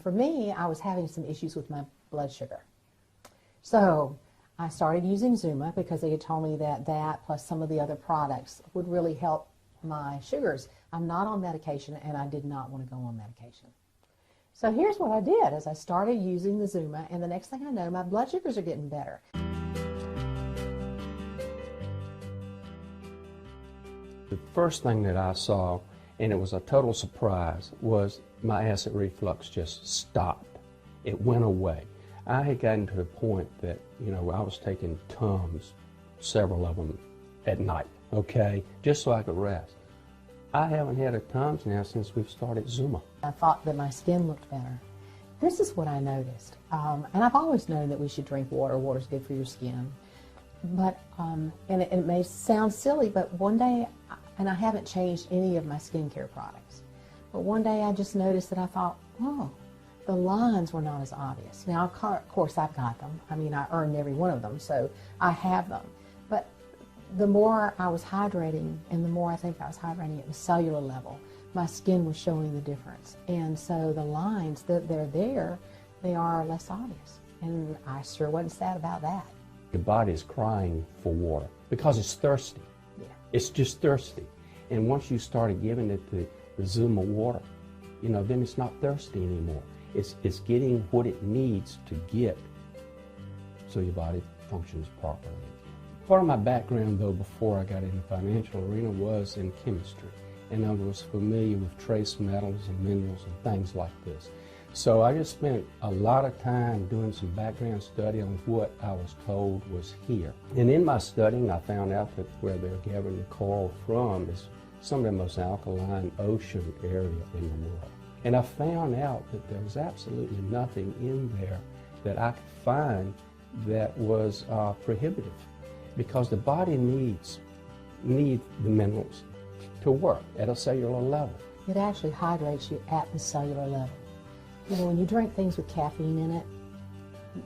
for me, I was having some issues with my blood sugar. So I started using Xooma because they had told me that that plus some of the other products would really help my sugars. I'm not on medication, and I did not want to go on medication. So here's what I did, is I started using the Xooma, and the next thing I know, my blood sugars are getting better. The first thing that I saw, and it was a total surprise, was my acid reflux just stopped. It went away. I had gotten to the point that, you know, I was taking Tums, several of them at night, okay, just so I could rest. I haven't had a Tums now since we've started Xooma. I thought that my skin looked better. This is what I noticed. And I've always known that we should drink water. Water's good for your skin. But, and it may sound silly, but one day, and I haven't changed any of my skincare products, but one day I just noticed that I thought, oh, the lines were not as obvious. Now, of course, I've got them. I mean, I earned every one of them, so I have them. But the more I was hydrating, and the more I think I was hydrating at the cellular level, my skin was showing the difference. And so the lines, they're there, they are less obvious. And I sure wasn't sad about that. Your body is crying for water because it's thirsty. Yeah. It's just thirsty. And once you started giving it the Xooma water, you know, then it's not thirsty anymore. It's getting what it needs to get so your body functions properly. Part of my background, though, before I got in the financial arena was in chemistry. And I was familiar with trace metals and minerals and things like this. So I just spent a lot of time doing some background study on what I was told was here. And in my studying, I found out that where they're gathering the coral from is some of the most alkaline ocean area in the world. And I found out that there was absolutely nothing in there that I could find that was prohibitive, because the body needs the minerals to work at a cellular level. It actually hydrates you at the cellular level. You know, when you drink things with caffeine in it,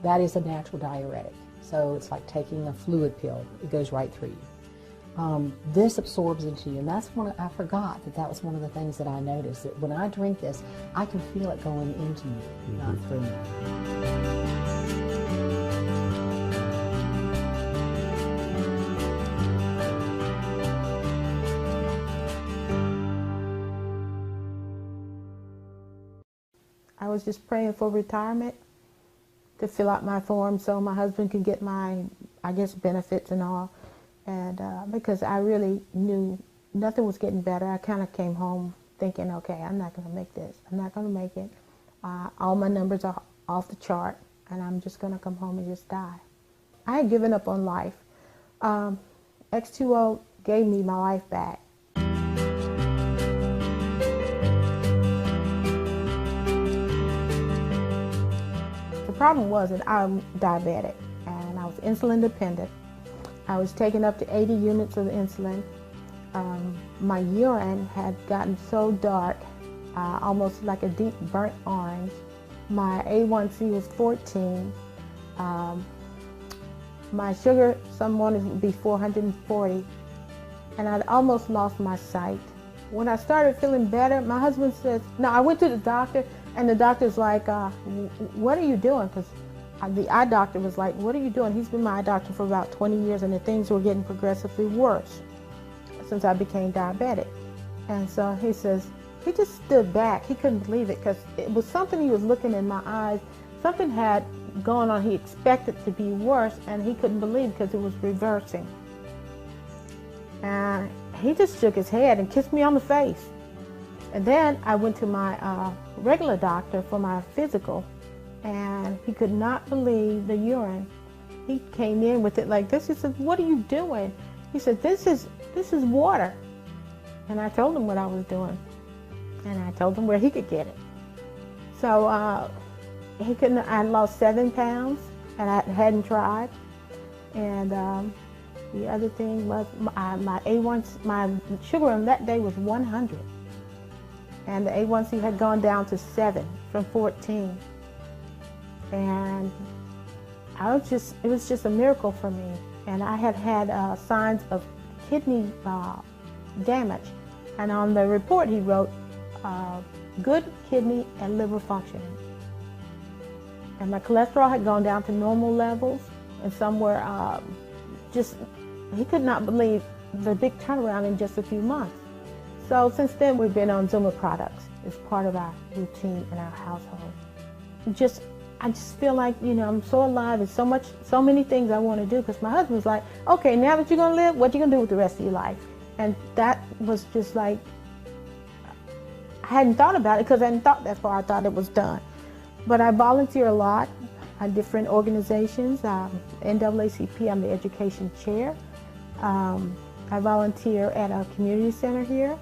that is a natural diuretic. So it's like taking a fluid pill. It goes right through you. This absorbs into you, and that's one. I forgot that was one of the things that I noticed, that when I drink this, I can feel it going into me, not through me. I was just praying for retirement, to fill out my form so my husband could get my, I guess, benefits and all. And because I really knew nothing was getting better, I kind of came home thinking, okay, I'm not going to make this. I'm not going to make it. All my numbers are off the chart, and I'm just going to come home and just die. I had given up on life. X2O gave me my life back. The problem was that I'm diabetic, and I was insulin dependent. I was taking up to 80 units of insulin. My urine had gotten so dark, almost like a deep burnt orange. My A1C was 14. My sugar some mornings would be 440, and I'd almost lost my sight. When I started feeling better, my husband says, no, I went to the doctor, and the doctor's like, what are you doing? Because the eye doctor was like, what are you doing? He's been my eye doctor for about 20 years, and the things were getting progressively worse since I became diabetic. And so he says, he just stood back. He couldn't believe it, because it was something he was looking in my eyes. Something had gone on. He expected to be worse, and he couldn't believe because it was reversing. And he just shook his head and kissed me on the face. And then I went to my regular doctor for my physical, and he could not believe the urine. He came in with it like this. He said, what are you doing? He said, this is water. And I told him what I was doing, and I told him where he could get it. So he couldn't. I lost 7 pounds, and I hadn't tried. And the other thing was my A1C, my sugar on that day was 100, and the A1C had gone down to 7 from 14. And it was just a miracle for me. And I had had signs of kidney damage. And on the report he wrote, good kidney and liver functioning. And my cholesterol had gone down to normal levels, and somewhere he could not believe the big turnaround in just a few months. So since then, we've been on Xooma products. It's part of our routine in our household. I just feel like, I'm so alive. There's so many things I want to do, because my husband's like, okay, now that you're going to live, what are you going to do with the rest of your life? And that was just like, I hadn't thought about it because I hadn't thought that far. I thought it was done. But I volunteer a lot at different organizations. NAACP, I'm the education chair. I volunteer at a community center here,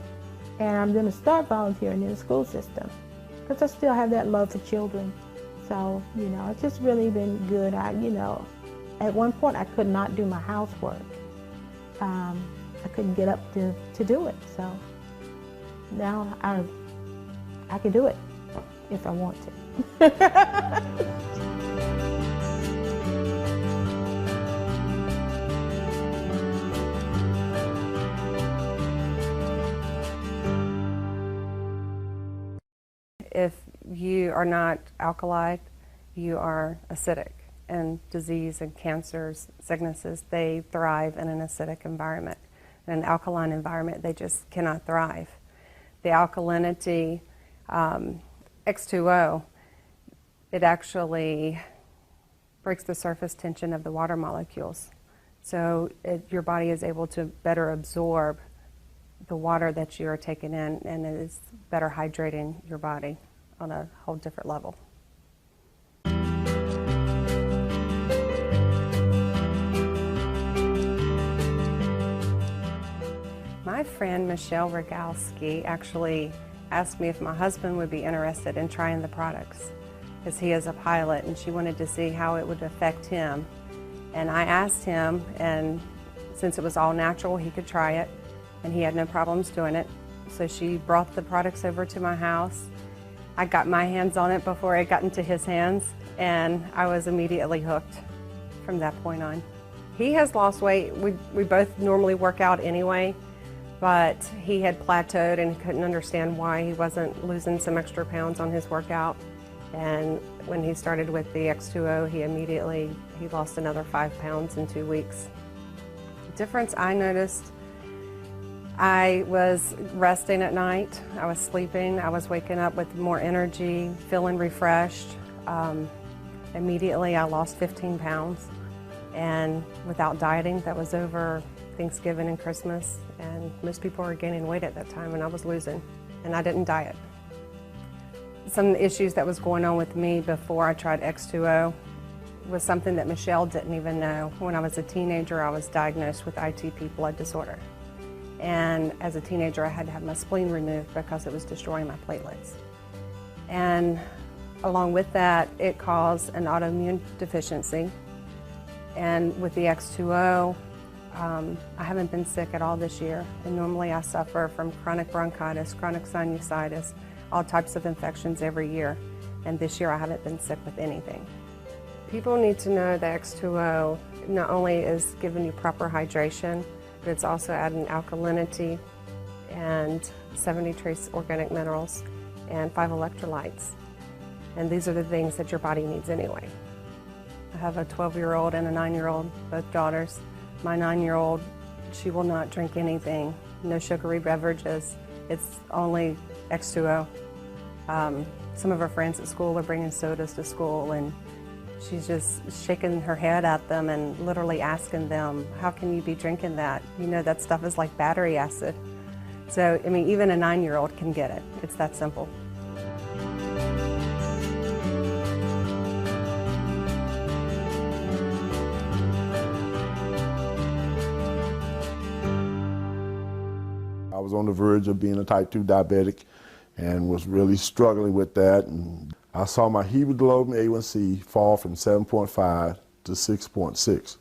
and I'm going to start volunteering in the school system because I still have that love for children. So, it's just really been good. At one point I could not do my housework. I couldn't get up to do it. So now I can do it if I want to. If you are not alkali, you are acidic, and disease and cancers, sicknesses, they thrive in an acidic environment. In an alkaline environment, they just cannot thrive. The alkalinity, X2O, it actually breaks the surface tension of the water molecules. So your body is able to better absorb the water that you are taking in, and it is better hydrating your body on a whole different level. My friend Michelle Rogalski actually asked me if my husband would be interested in trying the products, because he is a pilot and she wanted to see how it would affect him. And I asked him, and since it was all natural, he could try it, and he had no problems doing it. So she brought the products over to my house. I got my hands on it before it got into his hands, and I was immediately hooked from that point on. He has lost weight. We both normally work out anyway, but he had plateaued and couldn't understand why he wasn't losing some extra pounds on his workout. And when he started with the X2O, he lost another 5 pounds in 2 weeks. The difference I noticed, I was resting at night, I was sleeping, I was waking up with more energy, feeling refreshed. Immediately I lost 15 pounds, and without dieting. That was over Thanksgiving and Christmas, and most people were gaining weight at that time, and I was losing, and I didn't diet. Some issues that was going on with me before I tried X2O was something that Michelle didn't even know. When I was a teenager, I was diagnosed with ITP blood disorder. And as a teenager, I had to have my spleen removed because it was destroying my platelets. And along with that, it caused an autoimmune deficiency. And with the X2O, I haven't been sick at all this year. And normally I suffer from chronic bronchitis, chronic sinusitis, all types of infections every year. And this year I haven't been sick with anything. People need to know that X2O not only is giving you proper hydration, but it's also adding alkalinity and 70 trace organic minerals and 5 electrolytes. And these are the things that your body needs anyway. I have a 12-year-old and a 9-year-old, both daughters. My 9-year-old, she will not drink anything, no sugary beverages. It's only X2O. Some of her friends at school are bringing sodas to school, and she's just shaking her head at them and literally asking them, how can you be drinking that? You know, that stuff is like battery acid. So, I mean, even a 9-year-old can get it. It's that simple. I was on the verge of being a type 2 diabetic and was really struggling with that. And I saw my hemoglobin A1C fall from 7.5 to 6.6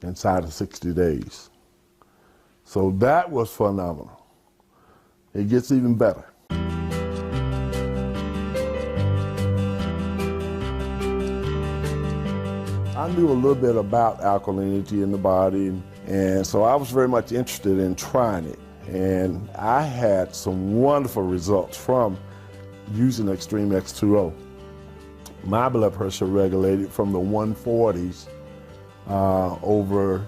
inside of 60 days. So that was phenomenal. It gets even better. I knew a little bit about alkalinity in the body, and so I was very much interested in trying it. And I had some wonderful results from using Xtreme X2O. my blood pressure regulated from the 140s over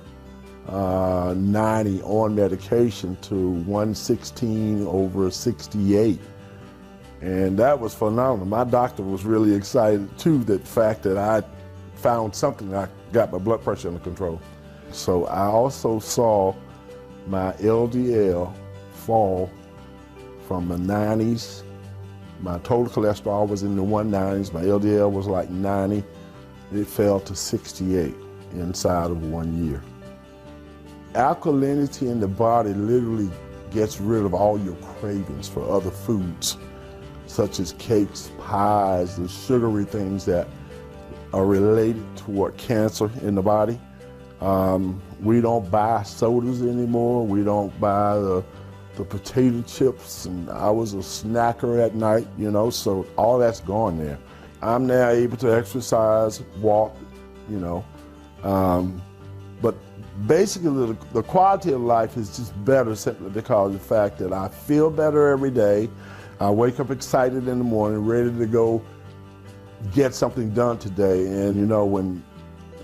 90 on medication to 116 over 68. And that was phenomenal. My doctor was really excited too, the fact that I found something, I got my blood pressure under control. So I also saw my LDL fall from the 90s. My total cholesterol was in the 190s. My LDL was like 90. It fell to 68 inside of 1 year. Alkalinity in the body literally gets rid of all your cravings for other foods, such as cakes, pies, the sugary things that are related toward cancer in the body. We don't buy sodas anymore. We don't buy the potato chips, and I was a snacker at night, you know, so all that's gone there. I'm now able to exercise, walk, you know, but basically the quality of life is just better simply because of the fact that I feel better every day. I wake up excited in the morning, ready to go get something done today. And you know, when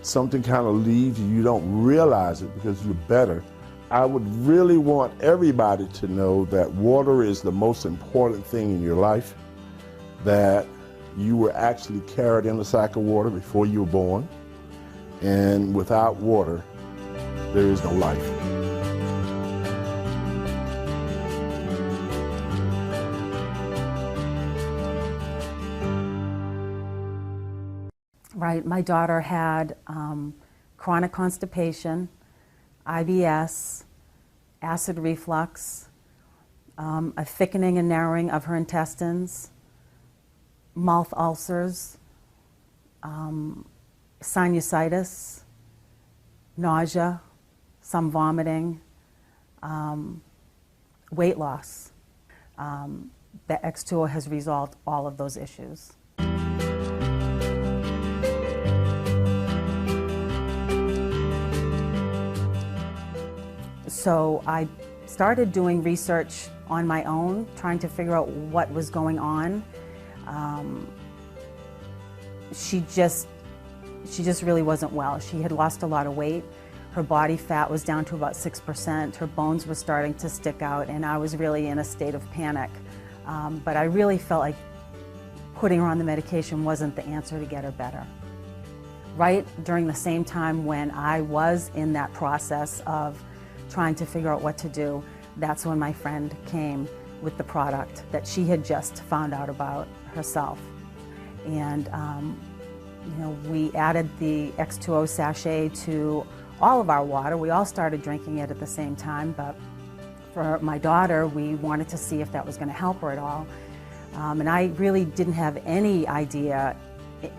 something kind of leaves you, you don't realize it because you're better. I would really want everybody to know that water is the most important thing in your life, that you were actually carried in a sack of water before you were born, and without water, there is no life. Right, my daughter had chronic constipation, IBS, acid reflux, a thickening and narrowing of her intestines, mouth ulcers, sinusitis, nausea, some vomiting, weight loss. The X2O has resolved all of those issues. So I started doing research on my own, trying to figure out what was going on. She just really wasn't well. She had lost a lot of weight. Her body fat was down to about 6%. Her bones were starting to stick out, and I was really in a state of panic. But I really felt like putting her on the medication wasn't the answer to get her better. Right during the same time when I was in that process of trying to figure out what to do, that's when my friend came with the product that she had just found out about herself. And you know, we added the X2O sachet to all of our water. We all started drinking it at the same time, but for my daughter, we wanted to see if that was going to help her at all. And I really didn't have any idea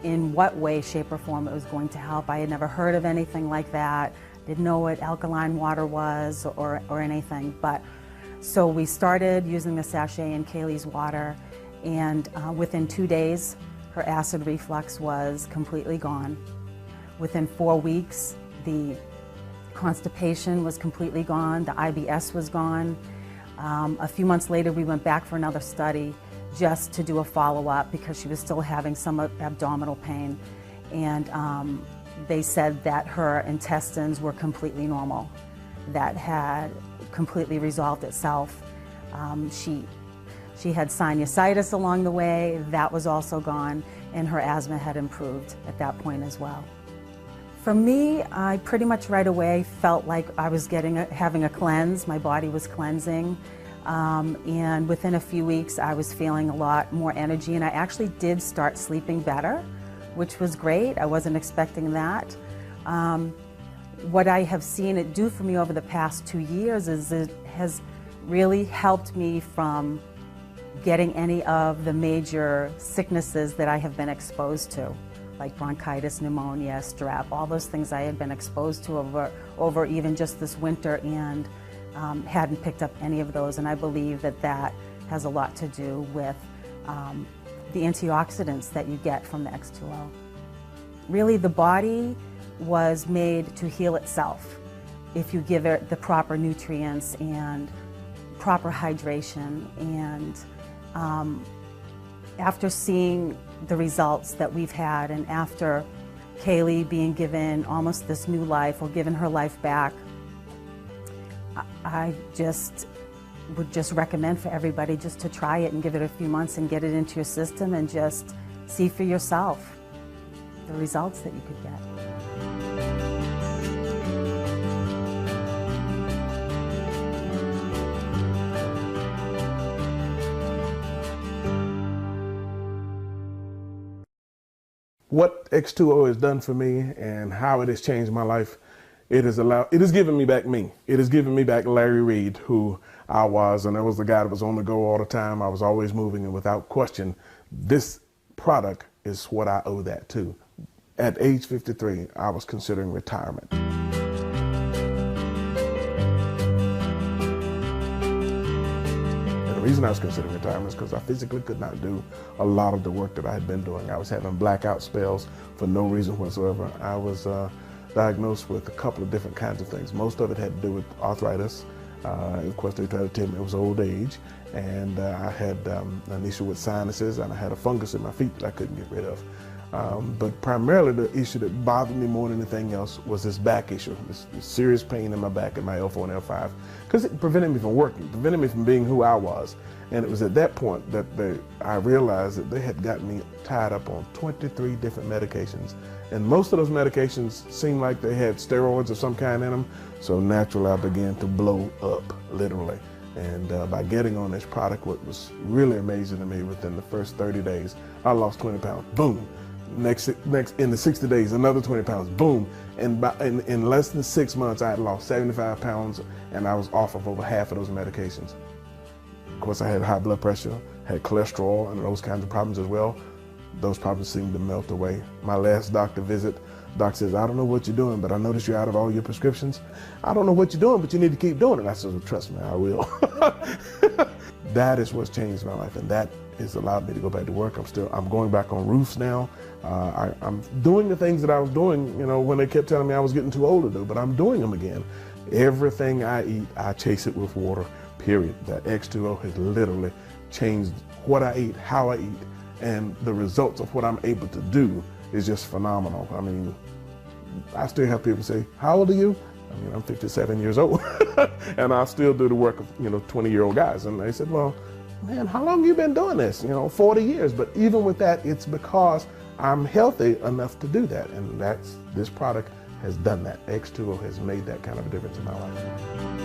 in what way, shape, or form it was going to help. I had never heard of anything like that. Didn't know what alkaline water was or anything. But so we started using the sachet in Kaylee's water, and within 2 days, her acid reflux was completely gone. Within 4 weeks, the constipation was completely gone, the IBS was gone. A few months later, we went back for another study just to do a follow-up because she was still having some abdominal pain. And they said that her intestines were completely normal, that had completely resolved itself. She had sinusitis along the way, that was also gone, and her asthma had improved at that point as well. For me, I pretty much right away felt like I was having a cleanse. My body was cleansing, and within a few weeks I was feeling a lot more energy, and I actually did start sleeping better, which was great. I wasn't expecting that. What I have seen it do for me over the past 2 years is it has really helped me from getting any of the major sicknesses that I have been exposed to, like bronchitis, pneumonia, strep, all those things I had been exposed to over even just this winter, and hadn't picked up any of those. And I believe that that has a lot to do with the antioxidants that you get from the X2O. Really, the body was made to heal itself if you give it the proper nutrients and proper hydration and after seeing the results that we've had, and after Kaylee being given almost this new life, or given her life back, I would just recommend for everybody just to try it and give it a few months and get it into your system and just see for yourself the results that you could get. What X2O has done for me and how it has changed my life, it has given me back me. It has given me back Larry Reed, who I was, and I was the guy that was on the go all the time. I was always moving, and without question, this product is what I owe that to. At age 53, I was considering retirement. The reason I was considering retirement is because I physically could not do a lot of the work that I had been doing. I was having blackout spells for no reason whatsoever. I was diagnosed with a couple of different kinds of things. Most of it had to do with arthritis. Of course, they tried to tell me it was old age, and I had an issue with sinuses, and I had a fungus in my feet that I couldn't get rid of. But primarily the issue that bothered me more than anything else was this back issue, this serious pain in my back in my L4 and L5, because it prevented me from working, prevented me from being who I was. And it was at that point that I realized that they had gotten me tied up on 23 different medications. And most of those medications seemed like they had steroids of some kind in them. So naturally I began to blow up, literally. And by getting on this product, what was really amazing to me, within the first 30 days, I lost 20 pounds, boom. Next in the 60 days, another 20 pounds, boom. And in less than 6 months, I had lost 75 pounds, and I was off of over half of those medications. Of course, I had high blood pressure, had cholesterol, and those kinds of problems as well. Those problems seemed to melt away. My last doctor visit, doc says, I don't know what you're doing, but I noticed you're out of all your prescriptions. I don't know what you're doing, but you need to keep doing it. I said, well, trust me, I will. That is what's changed my life, and that has allowed me to go back to work. I'm going back on roofs now. I'm doing the things that I was doing, when they kept telling me I was getting too old to do, but I'm doing them again. Everything I eat, I chase it with water, period. That X2O has literally changed what I eat, how I eat, and the results of what I'm able to do is just phenomenal. I mean, I still have people say, how old are you? I mean, I'm 57 years old, and I still do the work of, 20-year-old guys. And they said, well, man, how long have you been doing this? 40 years. But even with that, it's because I'm healthy enough to do that. And this product has done that. X2O has made that kind of a difference in my life.